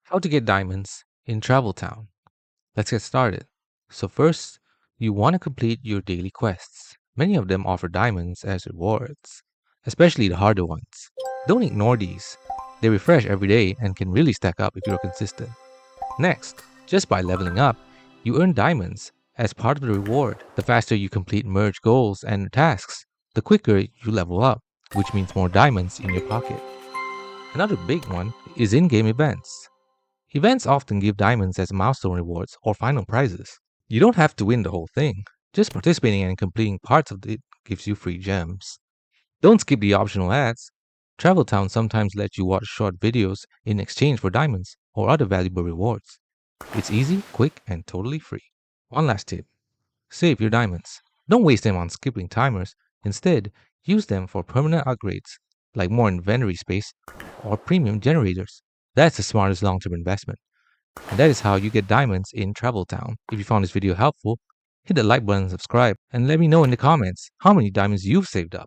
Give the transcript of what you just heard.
How to get diamonds in Travel Town. Let's get started. So first, you want to complete your daily quests. Many of them offer diamonds as rewards, especially the harder ones. Don't ignore these. They refresh every day and can really stack up if you're consistent. Next, just by leveling up, you earn diamonds as part of the reward. The faster you complete merge goals and tasks, the quicker you level up, which means more diamonds in your pocket. Another big one is in-game events. Events often give diamonds as milestone rewards or final prizes. You don't have to win the whole thing. Just participating and completing parts of it gives you free gems. Don't skip the optional ads. Travel Town sometimes lets you watch short videos in exchange for diamonds or other valuable rewards. It's easy, quick, and totally free. One last tip. Save your diamonds. Don't waste them on skipping timers. Instead, use them for permanent upgrades, like more inventory space or premium generators. That's the smartest long-term investment. And that is how you get diamonds in Travel Town. If you found this video helpful, hit the like button and subscribe, and let me know in the comments how many diamonds you've saved up.